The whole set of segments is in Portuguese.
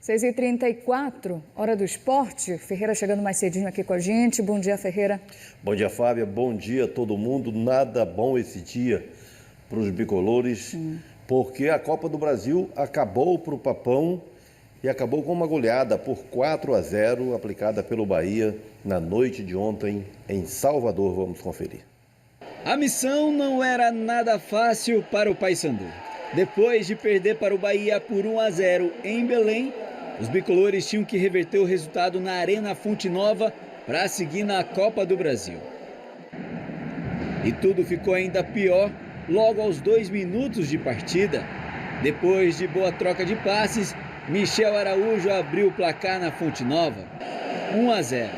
6h34, hora do esporte. Ferreira chegando mais cedinho aqui com a gente. Bom dia, Ferreira. Bom dia, Fábia. Bom dia a todo mundo. Nada bom esse dia para os bicolores, porque a Copa do Brasil acabou para o Papão e acabou com uma goleada por 4-0 aplicada pelo Bahia na noite de ontem em Salvador. Vamos conferir. A missão não era nada fácil para o Paysandu. Depois de perder para o Bahia por 1-0 em Belém, os bicolores tinham que reverter o resultado na Arena Fonte Nova para seguir na Copa do Brasil. E tudo ficou ainda pior logo aos 2 minutos de partida. Depois de boa troca de passes, Michel Araújo abriu o placar na Fonte Nova, 1-0.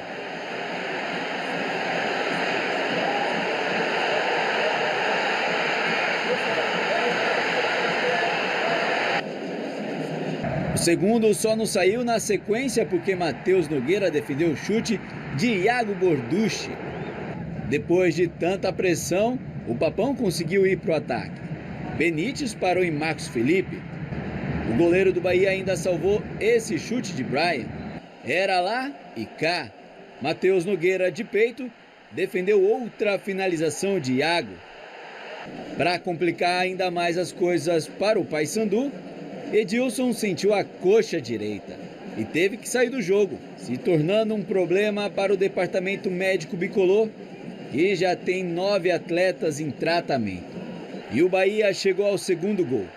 O segundo só não saiu na sequência porque Matheus Nogueira defendeu o chute de Iago Borducci. Depois de tanta pressão, o Papão conseguiu ir para o ataque. Benítez parou em Marcos Felipe. O goleiro do Bahia ainda salvou esse chute de Brian. Era lá e cá. Matheus Nogueira, de peito, defendeu outra finalização de Iago. Para complicar ainda mais as coisas para o Paysandu, Edilson sentiu a coxa direita e teve que sair do jogo, se tornando um problema para o departamento médico bicolor, que já tem 9 atletas em tratamento. E o Bahia chegou ao segundo gol.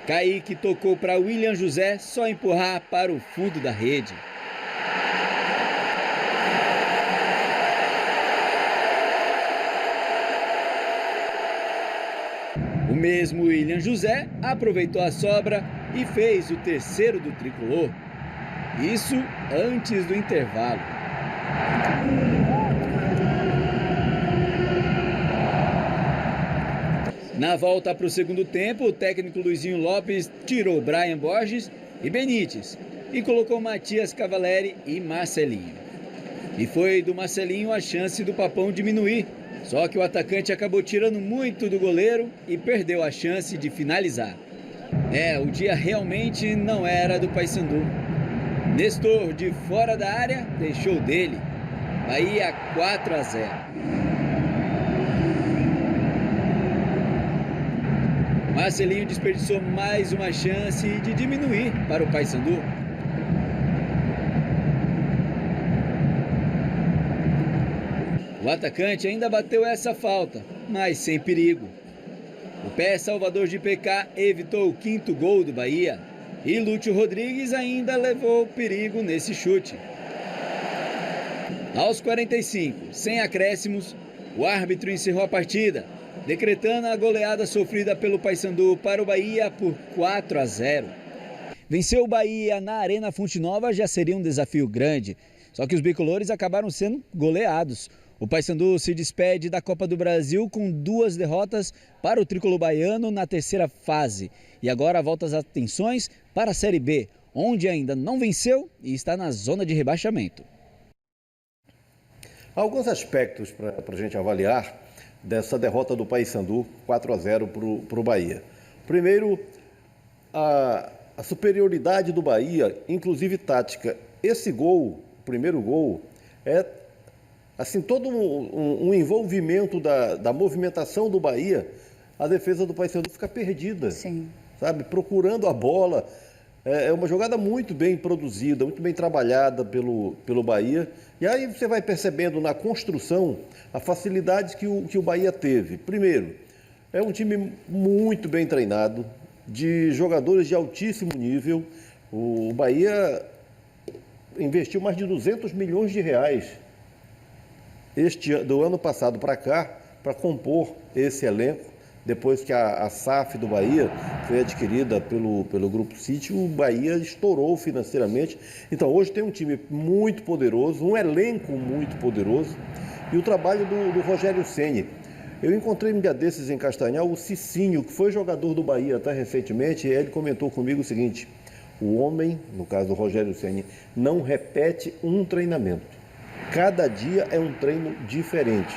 Kaique tocou para William José só empurrar para o fundo da rede. O mesmo William José aproveitou a sobra e fez o terceiro do tricolor. Isso antes do intervalo. Na volta para o segundo tempo, o técnico Luizinho Lopes tirou Brian Borges e Benítez e colocou Matias Cavalieri e Marcelinho. E foi do Marcelinho a chance do Papão diminuir. Só que o atacante acabou tirando muito do goleiro e perdeu a chance de finalizar. O dia realmente não era do Paysandu. Nestor, de fora da área, deixou dele. Bahia 4-0. Marcelinho desperdiçou mais uma chance de diminuir para o Paysandu. O atacante ainda bateu essa falta, mas sem perigo. O pé salvador de PK evitou o 5º gol do Bahia e Lúcio Rodrigues ainda levou perigo nesse chute. Aos 45, sem acréscimos, o árbitro encerrou a partida, decretando a goleada sofrida pelo Paysandu para o Bahia por 4-0. Vencer o Bahia na Arena Fonte Nova já seria um desafio grande, só que os bicolores acabaram sendo goleados. O Paysandu se despede da Copa do Brasil com 2 derrotas para o tricolor baiano na terceira fase. E agora volta as atenções para a Série B, onde ainda não venceu e está na zona de rebaixamento. Alguns aspectos para a gente avaliar dessa derrota do Paysandu 4-0 para o Bahia. Primeiro, a superioridade do Bahia, inclusive tática. Esse gol, o primeiro gol, é assim, todo um envolvimento da movimentação do Bahia, a defesa do Paysandu fica perdida. Sim. Sabe? Procurando a bola. É uma jogada muito bem produzida, muito bem trabalhada pelo Bahia. E aí você vai percebendo na construção a facilidade que o Bahia teve. Primeiro, é um time muito bem treinado, de jogadores de altíssimo nível. O Bahia investiu mais de 200 milhões de reais do ano passado para cá, para compor esse elenco. Depois que a SAF do Bahia foi adquirida pelo Grupo City, o Bahia estourou financeiramente. Então hoje tem um time muito poderoso, um elenco muito poderoso, e o trabalho do Rogério Ceni. Eu encontrei um dia desses em Castanhal o Cicinho, que foi jogador do Bahia até recentemente, e ele comentou comigo o seguinte: o homem, no caso do Rogério Ceni, não repete um treinamento. Cada dia é um treino diferente,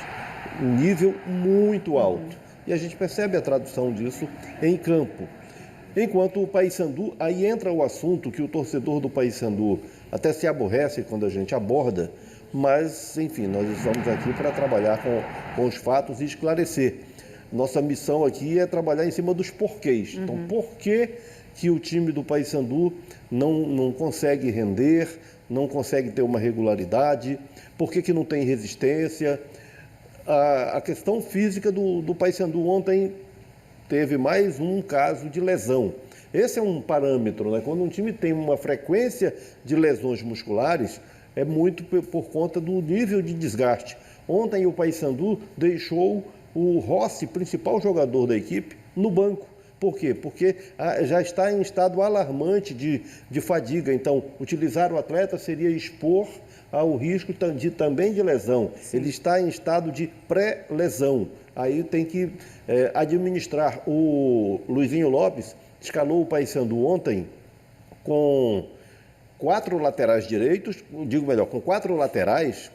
um nível muito alto. E a gente percebe a tradução disso em campo. Enquanto o Paysandu, aí entra o assunto que o torcedor do Paysandu até se aborrece quando a gente aborda, mas, enfim, nós estamos aqui para trabalhar com os fatos e esclarecer. Nossa missão aqui é trabalhar em cima dos porquês. Então, por que o time do Paysandu não consegue render, não consegue ter uma regularidade, por que não tem resistência? A questão física do Paysandu ontem teve mais um caso de lesão. Esse é um parâmetro, né? Quando um time tem uma frequência de lesões musculares, é muito por conta do nível de desgaste. Ontem o Paysandu deixou o Rossi, principal jogador da equipe, no banco. Por quê? Porque já está em estado alarmante de fadiga. Então, utilizar o atleta seria expor ao risco também de lesão. Sim. Ele está em estado de pré-lesão. Aí tem que administrar. O Luizinho Lopes escalou o Paysandu ontem com 4 laterais direitos, digo melhor, com quatro laterais,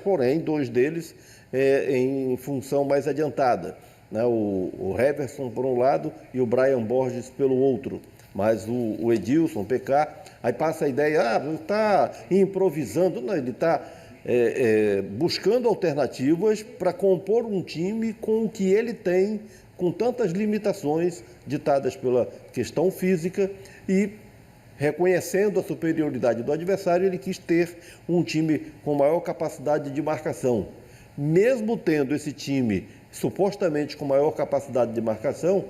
porém 2 deles em função mais adiantada. Né? O Heverson por um lado e o Brian Borges pelo outro. Mas o Edilson, PK, aí passa a ideia, está improvisando. Não, ele está buscando alternativas para compor um time com o que ele tem, com tantas limitações ditadas pela questão física e reconhecendo a superioridade do adversário, ele quis ter um time com maior capacidade de marcação. Mesmo tendo esse time supostamente com maior capacidade de marcação,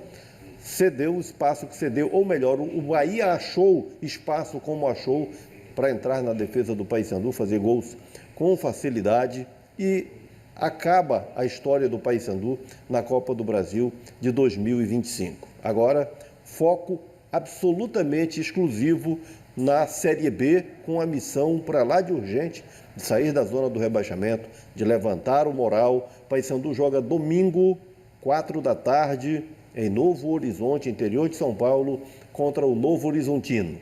cedeu o espaço que cedeu, ou melhor, o Bahia achou espaço como achou para entrar na defesa do Paysandu, fazer gols com facilidade e acaba a história do Paysandu na Copa do Brasil de 2025. Agora, foco absolutamente exclusivo na Série B, com a missão para lá de urgente, de sair da zona do rebaixamento, de levantar o moral. Paysandu joga domingo, 4 da tarde, em Novo Horizonte, interior de São Paulo, contra o Novo Horizontino.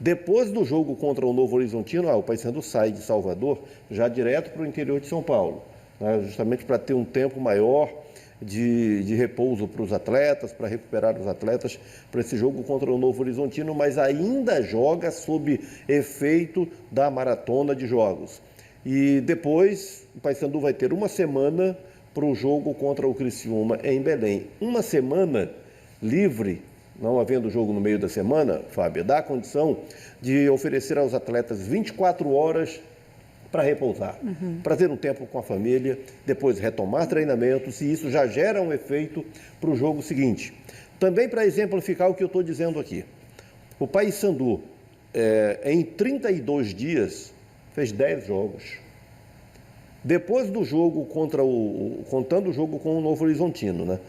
Depois do jogo contra o Novo Horizontino, o Paysandu sai de Salvador já direto para o interior de São Paulo, né, justamente para ter um tempo maior de repouso para os atletas, para recuperar os atletas para esse jogo contra o Novo Horizontino, mas ainda joga sob efeito da maratona de jogos. E depois o Paysandu vai ter uma semana para o jogo contra o Criciúma em Belém. Uma semana livre, não havendo jogo no meio da semana, Fábio, dá a condição de oferecer aos atletas 24 horas para repousar, para ter um tempo com a família, depois retomar treinamentos, e isso já gera um efeito para o jogo seguinte. Também para exemplificar o que eu estou dizendo aqui, o Paysandu, em 32 dias, fez 10 jogos. Depois do jogo contando o jogo com o Novo Horizontino, né?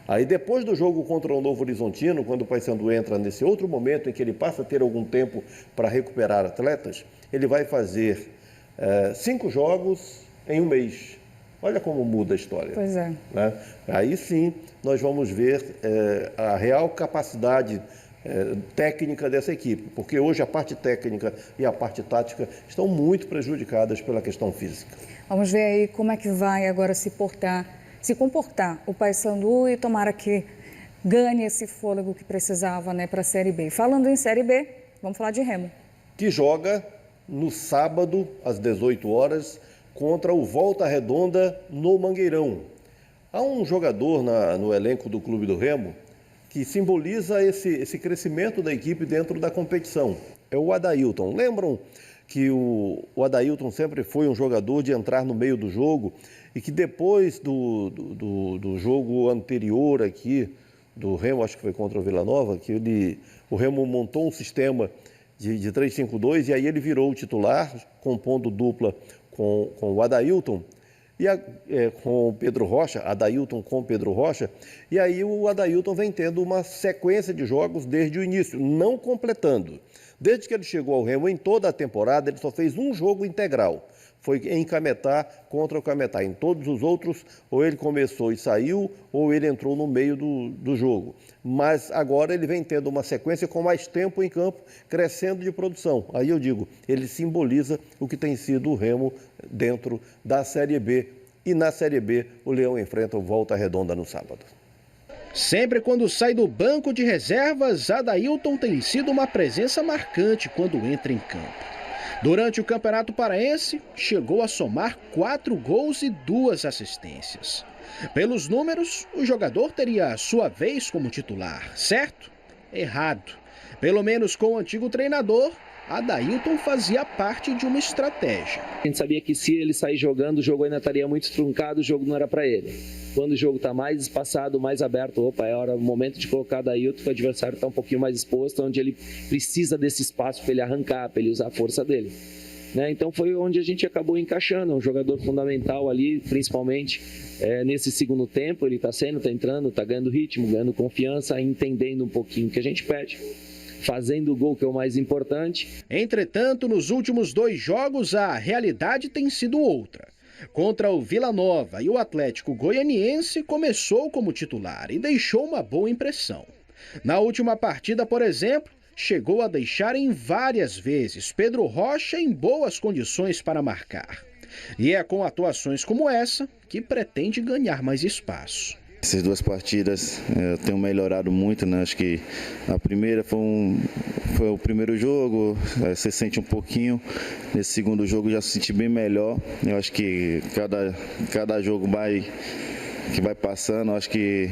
Aí depois do jogo contra o Novo Horizontino, quando o Paysandu entra nesse outro momento em que ele passa a ter algum tempo para recuperar atletas, ele vai fazer 5 jogos em um mês. Olha como muda a história. Pois é. Né? Aí sim nós vamos ver a real capacidade técnica dessa equipe, porque hoje a parte técnica e a parte tática estão muito prejudicadas pela questão física. Vamos ver aí como é que vai agora se comportar o Paysandu e tomara que ganhe esse fôlego que precisava, né, para a Série B. Falando em Série B, vamos falar de Remo. Que joga no sábado, às 18 horas, contra o Volta Redonda no Mangueirão. Há um jogador no elenco do Clube do Remo que simboliza esse crescimento da equipe dentro da competição. É o Adailton. Lembram que o Adailton sempre foi um jogador de entrar no meio do jogo e que depois do jogo anterior aqui, do Remo, acho que foi contra o Vila Nova, que o Remo montou um sistema de 3-5-2 e aí ele virou o titular, compondo dupla com o Adailton e com o Pedro Rocha, Adailton com Pedro Rocha, e aí o Adailton vem tendo uma sequência de jogos desde o início, não completando. Desde que ele chegou ao Remo, em toda a temporada, ele só fez um jogo integral. Foi em Cametá contra o Cametá. Em todos os outros, ou ele começou e saiu, ou ele entrou no meio do jogo. Mas agora ele vem tendo uma sequência com mais tempo em campo, crescendo de produção. Aí eu digo, ele simboliza o que tem sido o Remo dentro da Série B. E na Série B, o Leão enfrenta o Volta Redonda no sábado. Sempre quando sai do banco de reservas, Adailton tem sido uma presença marcante quando entra em campo. Durante o Campeonato Paraense, chegou a somar 4 gols e 2 assistências. Pelos números, o jogador teria a sua vez como titular, certo? Errado. Pelo menos com o antigo treinador, Adailton fazia parte de uma estratégia. A gente sabia que se ele sair jogando, o jogo ainda estaria muito truncado, o jogo não era para ele. Quando o jogo está mais espaçado, mais aberto, é o momento de colocar Adailton, que o adversário está um pouquinho mais exposto, onde ele precisa desse espaço para ele arrancar, para ele usar a força dele. Então foi onde a gente acabou encaixando, um jogador fundamental ali, principalmente nesse segundo tempo, ele está entrando, está ganhando ritmo, ganhando confiança, entendendo um pouquinho o que a gente pede. Fazendo o gol, que é o mais importante. Entretanto, nos últimos 2 jogos, a realidade tem sido outra. Contra o Vila Nova e o Atlético Goianiense, começou como titular e deixou uma boa impressão. Na última partida, por exemplo, chegou a deixar em várias vezes Pedro Rocha em boas condições para marcar. E é com atuações como essa que pretende ganhar mais espaço. Essas 2 partidas eu tenho melhorado muito, né? Acho que a primeira foi o primeiro jogo, você sente um pouquinho. Nesse segundo jogo já se senti bem melhor. Eu acho que cada jogo que vai passando, acho que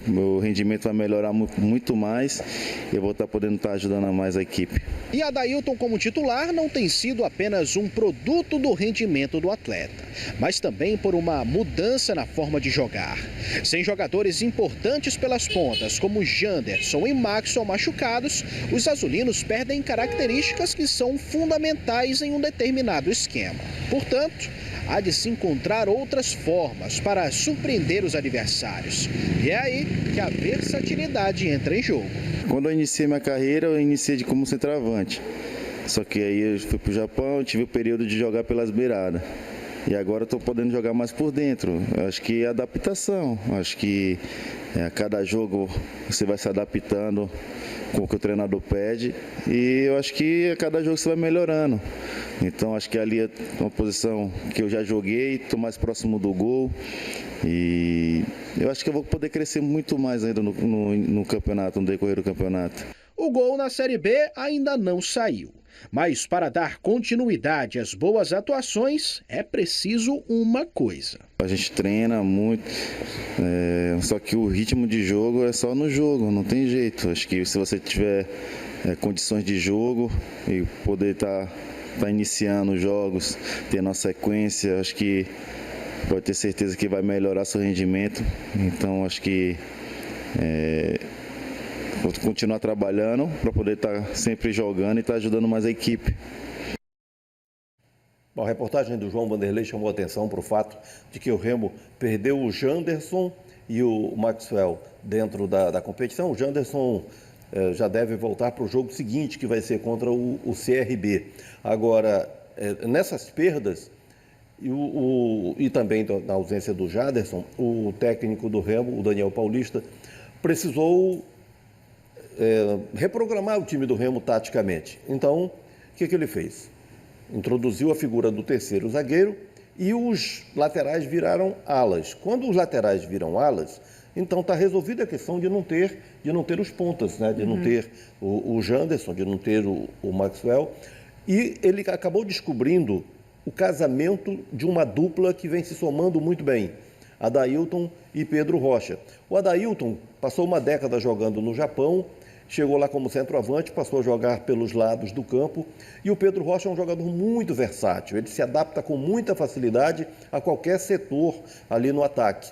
meu rendimento vai melhorar muito mais e eu vou estar podendo estar ajudando mais a equipe. E Adailton como titular não tem sido apenas um produto do rendimento do atleta, mas também por uma mudança na forma de jogar. Sem jogadores importantes pelas pontas, como Janderson e Maxwell machucados, os azulinos perdem características que são fundamentais em um determinado esquema. Portanto, há de se encontrar outras formas para surpreender os adversários. E é aí que a versatilidade entra em jogo. Quando eu iniciei minha carreira, eu iniciei como centroavante. Só que aí eu fui para o Japão, tive o período de jogar pelas beiradas. E agora estou podendo jogar mais por dentro. Eu acho que é adaptação. Eu acho que a cada jogo você vai se adaptando com o que o treinador pede. E eu acho que a cada jogo você vai melhorando. Então acho que ali é uma posição que eu já joguei, estou mais próximo do gol. E eu acho que eu vou poder crescer muito mais ainda no campeonato, no decorrer do campeonato. O gol na Série B ainda não saiu. Mas para dar continuidade às boas atuações, é preciso uma coisa. A gente treina muito, só que o ritmo de jogo é só no jogo, não tem jeito. Acho que se você tiver condições de jogo e poder estar iniciando os jogos, tendo uma sequência, acho que pode ter certeza que vai melhorar seu rendimento. Então acho que vou continuar trabalhando para poder estar sempre jogando e estar ajudando mais a equipe. Bom, a reportagem do João Vanderlei chamou a atenção para o fato de que o Remo perdeu o Janderson e o Maxwell dentro da competição. O Janderson já deve voltar para o jogo seguinte, que vai ser contra o CRB. Agora, nessas perdas e também na ausência do Janderson, o técnico do Remo, o Daniel Paulista, precisou reprogramar o time do Remo taticamente. Então, o que ele fez? Introduziu a figura do terceiro zagueiro e os laterais viraram alas. Quando os laterais viram alas, então está resolvida a questão de não ter os pontas, né? De não ter o Janderson, de não ter o Maxwell. E ele acabou descobrindo o casamento de uma dupla que vem se somando muito bem, Adailton e Pedro Rocha. O Adailton passou uma década jogando no Japão, chegou lá como centroavante, passou a jogar pelos lados do campo. E o Pedro Rocha é um jogador muito versátil, ele se adapta com muita facilidade a qualquer setor ali no ataque.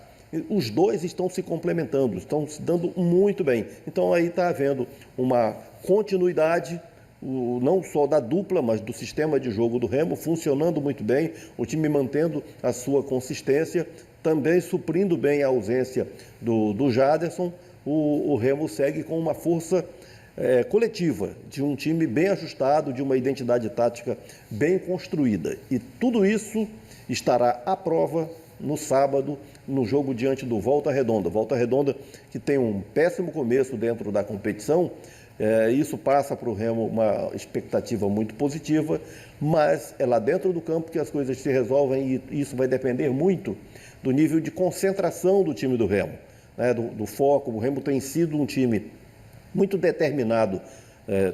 Os dois estão se complementando, estão se dando muito bem. Então aí está havendo uma continuidade, não só da dupla, mas do sistema de jogo do Remo, funcionando muito bem, o time mantendo a sua consistência, também suprindo bem a ausência do Janderson. O Remo segue com uma força coletiva, de um time bem ajustado, de uma identidade tática bem construída. E tudo isso estará à prova no sábado, no jogo diante do Volta Redonda. Volta Redonda que tem um péssimo começo dentro da competição. Isso passa para o Remo uma expectativa muito positiva, mas é lá dentro do campo que as coisas se resolvem e isso vai depender muito do nível de concentração do time do Remo. né, do foco. O Remo tem sido um time muito determinado,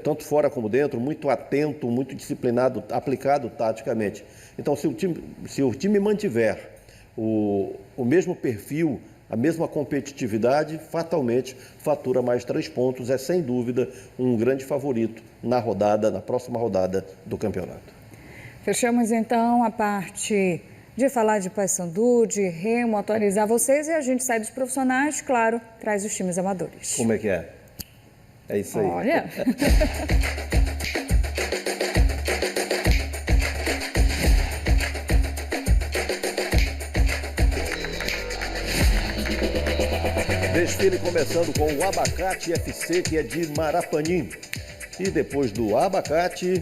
tanto fora como dentro, muito atento, muito disciplinado, aplicado taticamente. Então, se o time mantiver o mesmo perfil, a mesma competitividade, fatalmente fatura mais 3 pontos. É, sem dúvida, um grande favorito na próxima rodada do campeonato. Fechamos, então, a parte de falar de Paysandu, de Remo, atualizar vocês, e a gente sai dos profissionais, claro, traz os times amadores. Como é que é? É isso aí. Olha... Desfile começando com o Abacate FC, que é de Marapanim. E depois do Abacate,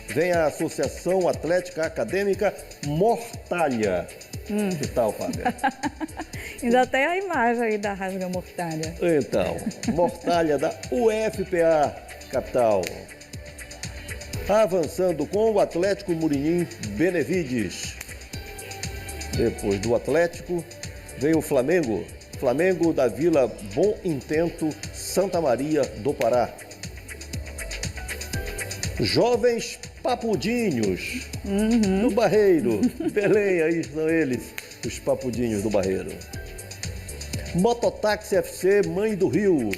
vem a Associação Atlética Acadêmica Mortalha. Que tal, Fábio? Ainda tem a imagem aí da Rasga Mortalha. Então, Mortalha da UFPA, capital. Avançando com o Atlético Murinim Benevides. Depois do Atlético, vem o Flamengo. Flamengo da Vila Bom Intento, Santa Maria do Pará. Jovens Papudinhos do Barreiro. Belém, aí são eles, os Papudinhos do Barreiro. Mototáxi FC Mãe do Rio.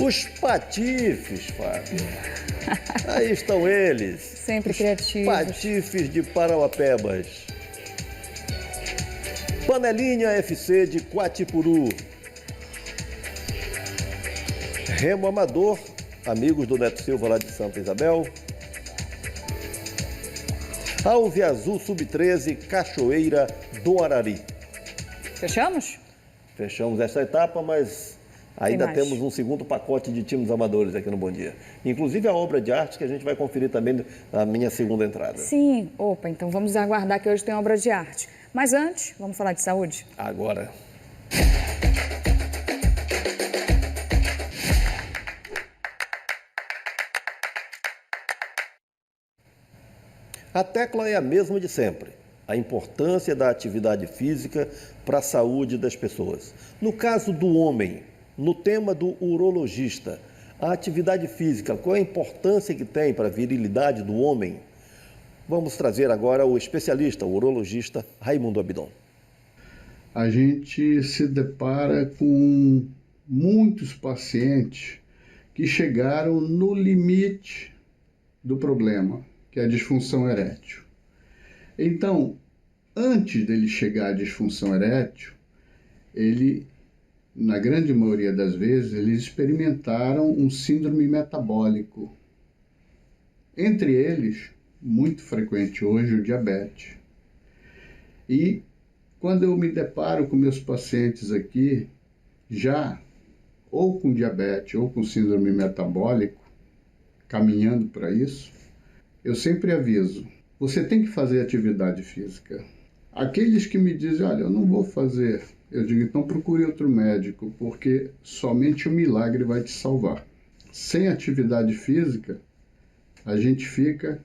Os Patifes, Fábio. Aí estão eles. Sempre criativos. Patifes de Parauapebas. Panelinha FC de Quatipuru. Remo Amador, amigos do Neto Silva lá de Santa Isabel. Alviazul Sub-13, Cachoeira do Arari. Fechamos? Fechamos essa etapa, mas ainda temos um segundo pacote de times amadores aqui no Bom Dia. Inclusive a obra de arte que a gente vai conferir também na minha segunda entrada. Sim, opa, então vamos aguardar que hoje tem obra de arte. Mas antes, vamos falar de saúde? Agora. A tecla é a mesma de sempre. A importância da atividade física para a saúde das pessoas. No caso do homem, no tema do urologista, a atividade física, qual é a importância que tem para a virilidade do homem? Vamos trazer agora o especialista, o urologista Raimundo Abidon. A gente se depara com muitos pacientes que chegaram no limite do problema, que é a disfunção erétil. Então, antes dele chegar à disfunção erétil, na grande maioria das vezes, eles experimentaram um síndrome metabólico. Entre eles, muito frequente hoje, o diabetes. E quando eu me deparo com meus pacientes aqui, já ou com diabetes ou com síndrome metabólico, caminhando para isso, eu sempre aviso, você tem que fazer atividade física. Aqueles que me dizem, olha, eu não vou fazer, eu digo, então procure outro médico, porque somente o milagre vai te salvar. Sem atividade física, a gente fica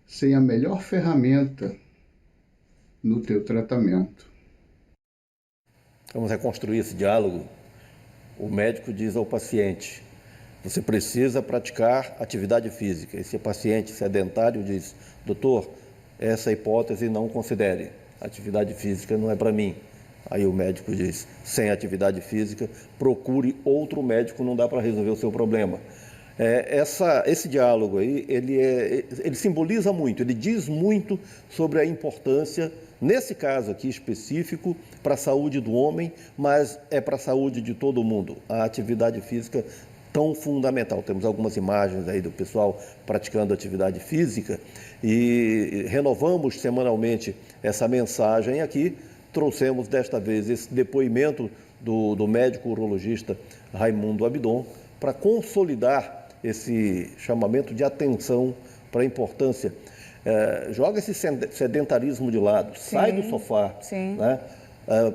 sem a melhor ferramenta no teu tratamento. Vamos reconstruir esse diálogo. O médico diz ao paciente, você precisa praticar atividade física. Esse paciente sedentário diz, doutor, essa hipótese não considere. Atividade física não é para mim. Aí o médico diz, sem atividade física, procure outro médico, não dá para resolver o seu problema. Esse diálogo aí, ele simboliza muito, ele diz muito sobre a importância, nesse caso aqui específico, para a saúde do homem, mas é para a saúde de todo mundo. A atividade física tão fundamental. Temos algumas imagens aí do pessoal praticando atividade física e renovamos semanalmente essa mensagem aqui. Trouxemos desta vez esse depoimento do médico urologista Raimundo Abidon para consolidar esse chamamento de atenção para a importância. Joga esse sedentarismo de lado, sai do sofá, né?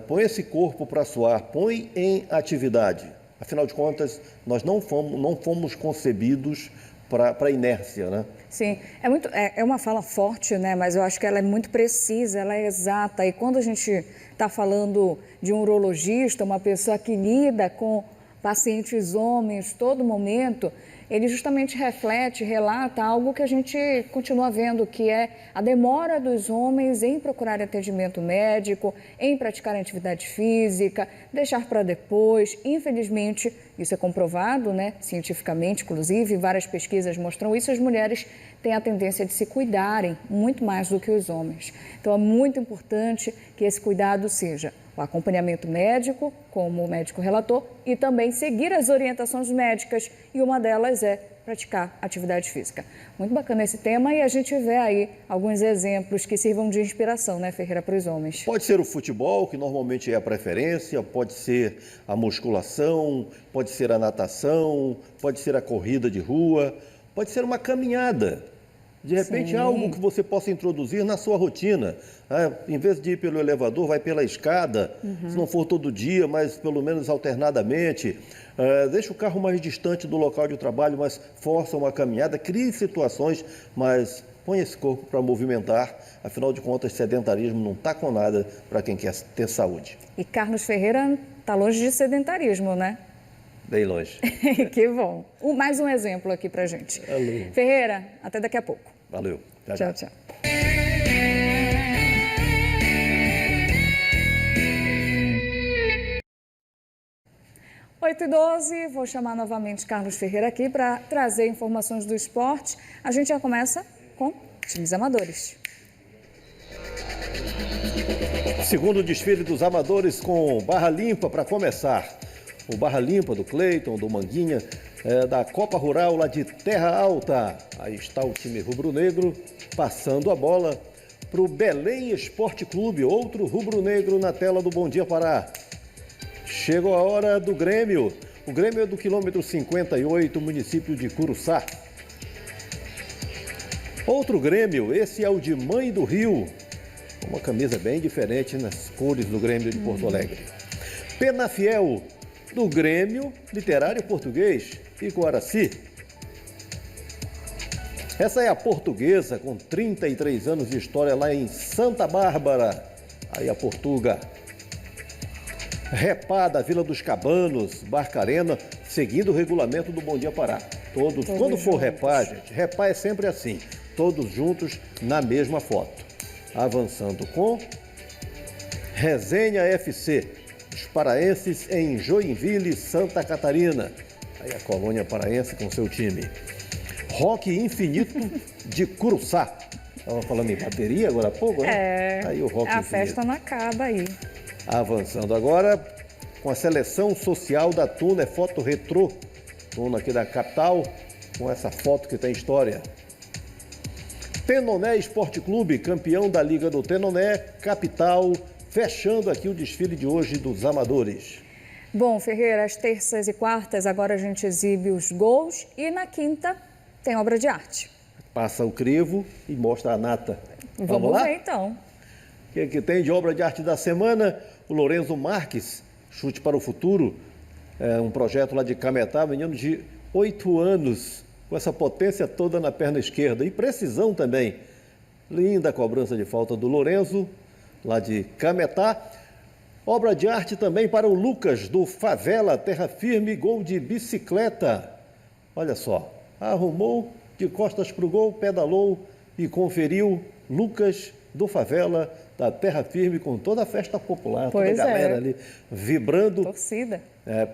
Põe esse corpo para suar, põe em atividade. Afinal de contas, nós não fomos concebidos para a inércia, né? Sim, é uma fala forte, né? Mas eu acho que ela é muito precisa, ela é exata. E quando a gente está falando de um urologista, uma pessoa que lida com pacientes homens todo momento, ele justamente reflete, relata algo que a gente continua vendo, que é a demora dos homens em procurar atendimento médico, em praticar atividade física, deixar para depois. Infelizmente, isso é comprovado, né, cientificamente, inclusive, várias pesquisas mostram isso, as mulheres têm a tendência de se cuidarem muito mais do que os homens. Então, é muito importante que esse cuidado seja o acompanhamento médico, como o médico relatou, e também seguir as orientações médicas, e uma delas é praticar atividade física. Muito bacana esse tema e a gente vê aí alguns exemplos que sirvam de inspiração, né, Ferreira, para os homens. Pode ser o futebol, que normalmente é a preferência, pode ser a musculação, pode ser a natação, pode ser a corrida de rua, pode ser uma caminhada. De repente, algo que você possa introduzir na sua rotina. Em vez de ir pelo elevador, vai pela escada. Se não for todo dia, mas pelo menos alternadamente. Deixa o carro mais distante do local de trabalho, mas força uma caminhada. Crie situações, mas põe esse corpo para movimentar. Afinal de contas, sedentarismo não está com nada para quem quer ter saúde. E Carlos Ferreira está longe de sedentarismo, né? Bem longe. Que bom. Mais um exemplo aqui pra gente. Valeu. Ferreira, até daqui a pouco. Valeu. Tchau, tchau. 8h12, vou chamar novamente Carlos Ferreira aqui para trazer informações do esporte. A gente já começa com times amadores. Segundo desfile dos amadores com barra limpa para começar. O Barra Limpa do Cleiton, do Manguinha, da Copa Rural lá de Terra Alta. Aí está o time rubro-negro passando a bola para o Belém Esporte Clube, outro rubro-negro na tela do Bom Dia Pará. Chegou a hora do Grêmio. O Grêmio é do quilômetro 58, município de Curuçá. Outro Grêmio, esse é o de Mãe do Rio. Uma camisa bem diferente nas cores do Grêmio de Porto Alegre. Penafiel, do Grêmio Literário Português, Iguaraci. Essa é a Portuguesa, com 33 anos de história lá em Santa Bárbara, aí a Portuga. Repá da Vila dos Cabanos, Barcarena, seguindo o regulamento do Bom Dia Pará. Quando for repá, gente, repá é sempre assim, todos juntos na mesma foto. Avançando com Resenha FC. Os paraenses em Joinville, Santa Catarina. Aí a colônia paraense com seu time. Rock Infinito de Curuçá. Estava falando em bateria agora há pouco, né? Aí o Rock a Infinito. Festa não acaba aí. Avançando agora com a seleção social da Tuna, é foto retrô. Tuna aqui da capital, com essa foto que tem história. Tenoné Esporte Clube, campeão da Liga do Tenoné, capital, fechando aqui o desfile de hoje dos amadores. Bom, Ferreira, às terças e quartas agora a gente exibe os gols e na quinta tem obra de arte. Passa o crivo e mostra a nata. Vamos lá? ver então. O que tem de obra de arte da semana? O Lorenzo Marques, Chute para o Futuro, um projeto lá de Cametá, menino de 8 anos, com essa potência toda na perna esquerda e precisão também. Linda cobrança de falta do Lorenzo, lá de Cametá. Obra de arte também para o Lucas, do Favela, Terra Firme, gol de bicicleta. Olha só, arrumou de costas para o gol, pedalou e conferiu. Lucas, do Favela, da Terra Firme, com toda a festa popular, toda a galera ali vibrando. Torcida.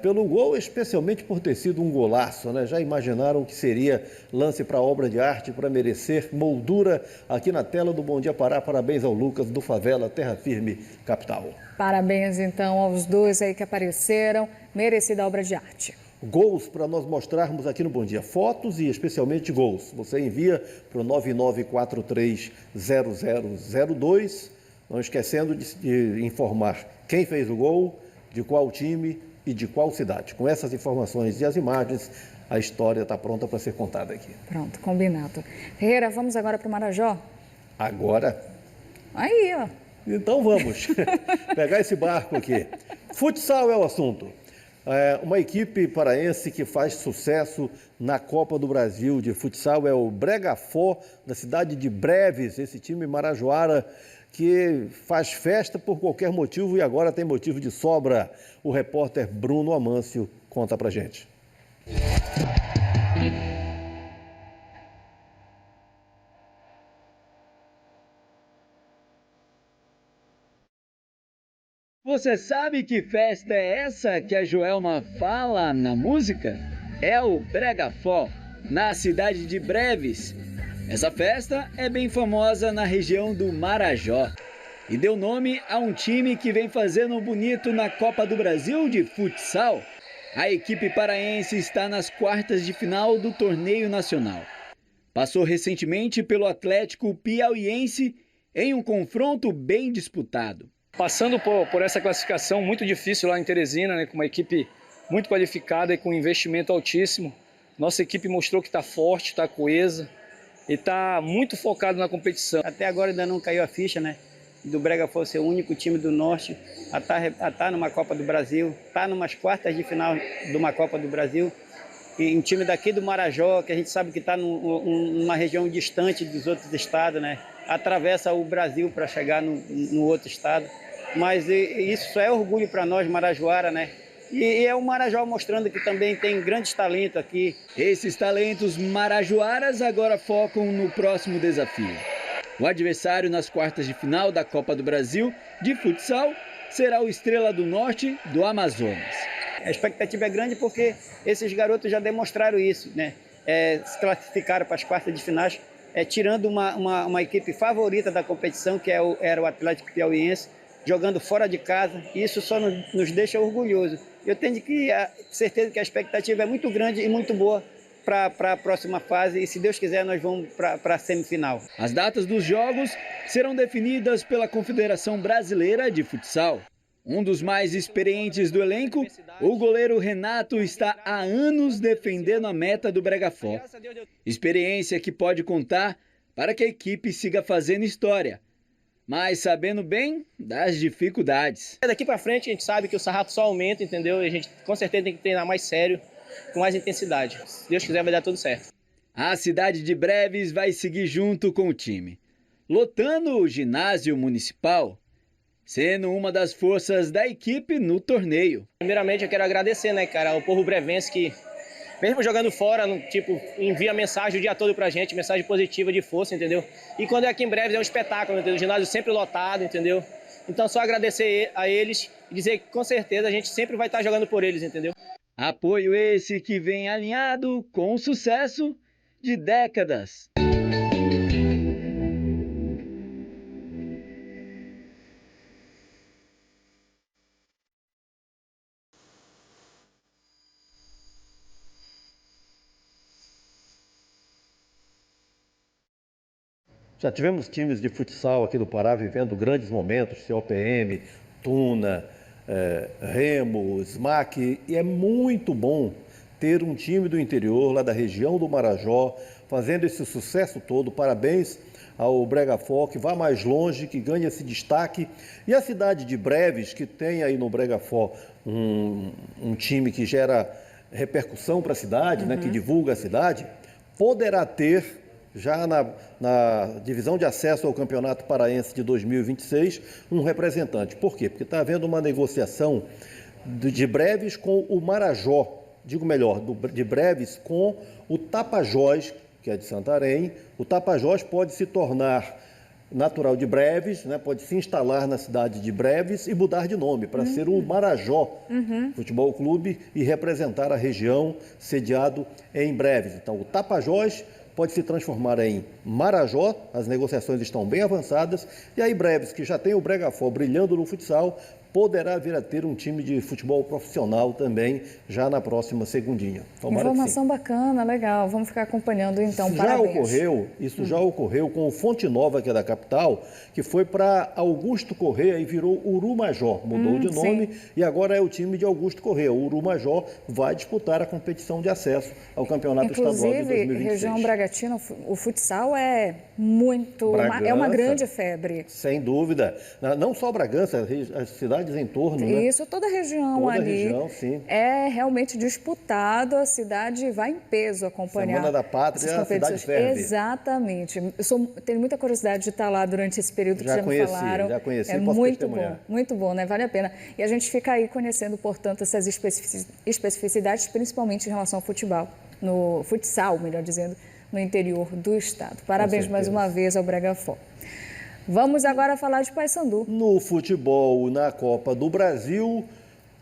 Pelo gol, especialmente por ter sido um golaço, né? Já imaginaram o que seria lance para obra de arte, para merecer moldura aqui na tela do Bom Dia Pará. Parabéns ao Lucas, do Favela, Terra Firme, capital. Parabéns, então, aos dois aí que apareceram. Merecida obra de arte. Gols para nós mostrarmos aqui no Bom Dia. Fotos e especialmente gols. Você envia para o 99430002. Não esquecendo de informar quem fez o gol, de qual time e de qual cidade. Com essas informações e as imagens, a história está pronta para ser contada aqui. Pronto, combinado. Ferreira, vamos agora para o Marajó? Agora? Aí, ó. Então vamos pegar esse barco aqui. Futsal é o assunto. Uma equipe paraense que faz sucesso na Copa do Brasil de futsal é o Bregafó, da cidade de Breves, esse time marajoara que faz festa por qualquer motivo e agora tem motivo de sobra. O repórter Bruno Amâncio conta pra gente. Você sabe que festa é essa que a Joelma fala na música? É o Bregafó, na cidade de Breves. Essa festa é bem famosa na região do Marajó e deu nome a um time que vem fazendo bonito na Copa do Brasil de futsal. A equipe paraense está nas quartas de final do torneio nacional. Passou recentemente pelo Atlético Piauiense em um confronto bem disputado. Passando por essa classificação muito difícil lá em Teresina, né, com uma equipe muito qualificada e com investimento altíssimo, nossa equipe mostrou que está forte, está coesa e está muito focado na competição. Até agora ainda não caiu a ficha, né, do Bregafó ser o único time do Norte a estar numa Copa do Brasil, está numas quartas de final de uma Copa do Brasil, e um time daqui do Marajó, que a gente sabe que está numa região distante dos outros estados, né, atravessa o Brasil para chegar no outro estado. Mas isso é orgulho para nós, marajoara, né? E é o Marajó mostrando que também tem grandes talentos aqui. Esses talentos marajoaras agora focam no próximo desafio. O adversário nas quartas de final da Copa do Brasil de futsal será o Estrela do Norte do Amazonas. A expectativa é grande porque esses garotos já demonstraram isso, né? Se classificaram para as quartas de finais, tirando uma equipe favorita da competição, que era o Atlético Piauiense, jogando fora de casa. Isso só nos deixa orgulhosos. Eu tenho certeza que a expectativa é muito grande e muito boa para a próxima fase e, se Deus quiser, nós vamos para a semifinal. As datas dos jogos serão definidas pela Confederação Brasileira de Futsal. Um dos mais experientes do elenco, o goleiro Renato, está há anos defendendo a meta do Bregafó. Experiência que pode contar para que a equipe siga fazendo história, mas sabendo bem das dificuldades. Daqui para frente a gente sabe que o sarrafo só aumenta, entendeu? E a gente com certeza tem que treinar mais sério, com mais intensidade. Se Deus quiser vai dar tudo certo. A cidade de Breves vai seguir junto com o time, lotando o ginásio municipal, sendo uma das forças da equipe no torneio. Primeiramente eu quero agradecer, né, cara, ao povo brevense que, mesmo jogando fora, envia mensagem o dia todo pra gente, mensagem positiva de força, entendeu? E quando é aqui em Breves é um espetáculo, entendeu? O ginásio sempre lotado, entendeu? Então só agradecer a eles e dizer que com certeza a gente sempre vai estar jogando por eles, entendeu? Apoio esse que vem alinhado com o sucesso de décadas. Já tivemos times de futsal aqui do Pará vivendo grandes momentos, COPM, Tuna, Remo, SMAC, e é muito bom ter um time do interior, lá da região do Marajó, fazendo esse sucesso todo. Parabéns ao Bregafó, que vá mais longe, que ganhe esse destaque. E a cidade de Breves, que tem aí no Bregafó um time que gera repercussão para a cidade, né, que divulga a cidade, poderá ter, já na divisão de acesso ao Campeonato Paraense de 2026, um representante. Por quê? Porque está havendo uma negociação de Breves com o Marajó, digo melhor, de Breves com o Tapajós, que é de Santarém. O Tapajós pode se tornar natural de Breves, né? Pode se instalar na cidade de Breves e mudar de nome para ser o Marajó Futebol Clube e representar a região, sediado em Breves. Então, o Tapajós pode se transformar em Marajó, as negociações estão bem avançadas, e aí Breves, que já tem o Bregafó brilhando no futsal, poderá vir a ter um time de futebol profissional também, já na próxima segundinha. Tomara Informação bacana, legal. Vamos ficar acompanhando então. Isso já ocorreu com o Fonte Nova, que é da capital, que foi para Augusto Corrêa e virou Urumajó. Mudou de nome e agora é o time de Augusto Corrêa. O Urumajó vai disputar a competição de acesso ao Campeonato Estadual de 2026. Inclusive, região Bragatina, o futsal futebol é uma grande febre. Sem dúvida. Não só Bragança, as cidades em torno, né? Isso, toda a região Toda ali região, sim. é realmente disputado, a cidade vai em peso acompanhar. Semana da Pátria, a cidade ferve. Exatamente. Tenho muita curiosidade de estar lá durante esse período que já me falaram. Já conheci, é posso muito testemunhar. muito bom, né? Vale a pena. E a gente fica aí conhecendo, portanto, essas especificidades, principalmente em relação ao futebol, no futsal, melhor dizendo, no interior do estado. Parabéns mais uma vez ao Bragafó. Vamos agora falar de Paysandu. No futebol, na Copa do Brasil,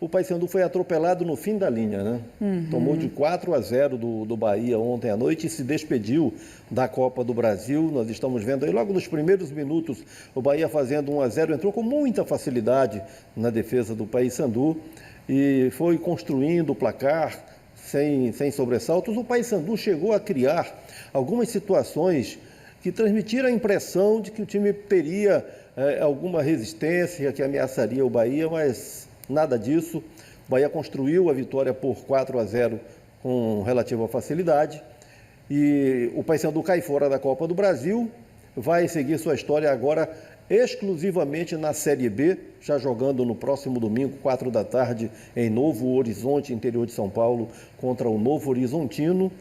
o Paysandu foi atropelado no fim da linha, né? Tomou de 4-0 do Bahia ontem à noite e se despediu da Copa do Brasil. Nós estamos vendo aí, logo nos primeiros minutos, o Bahia fazendo 1-0, entrou com muita facilidade na defesa do Paysandu e foi construindo o placar sem sobressaltos. O Paysandu chegou a criar algumas situações que transmitiram a impressão de que o time teria alguma resistência, que ameaçaria o Bahia, mas nada disso. O Bahia construiu a vitória por 4-0 com relativa facilidade e o Paysandu cai fora da Copa do Brasil, vai seguir sua história agora exclusivamente na Série B, já jogando no próximo domingo, 4 da tarde, em Novo Horizonte, interior de São Paulo, contra o Novo Horizontino.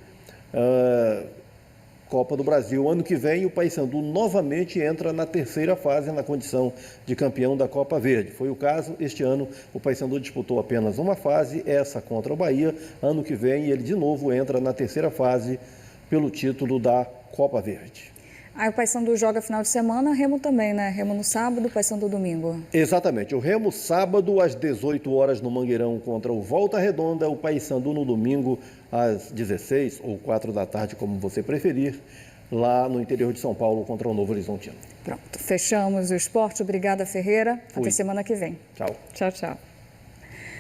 Copa do Brasil. Ano que vem, o Paysandu novamente entra na terceira fase, na condição de campeão da Copa Verde. Foi o caso, este ano, o Paysandu disputou apenas uma fase, essa contra o Bahia. Ano que vem, ele de novo entra na terceira fase pelo título da Copa Verde. Aí o Paysandu joga final de semana, Remo também, né? Remo no sábado, Paysandu domingo. Exatamente. O Remo sábado às 18 horas no Mangueirão contra o Volta Redonda, o Paysandu no domingo às 16 ou 4 da tarde, como você preferir, lá no interior de São Paulo contra o Novo Horizontino. Pronto, fechamos o esporte. Obrigada, Ferreira. Até semana que vem. Tchau. Tchau, tchau.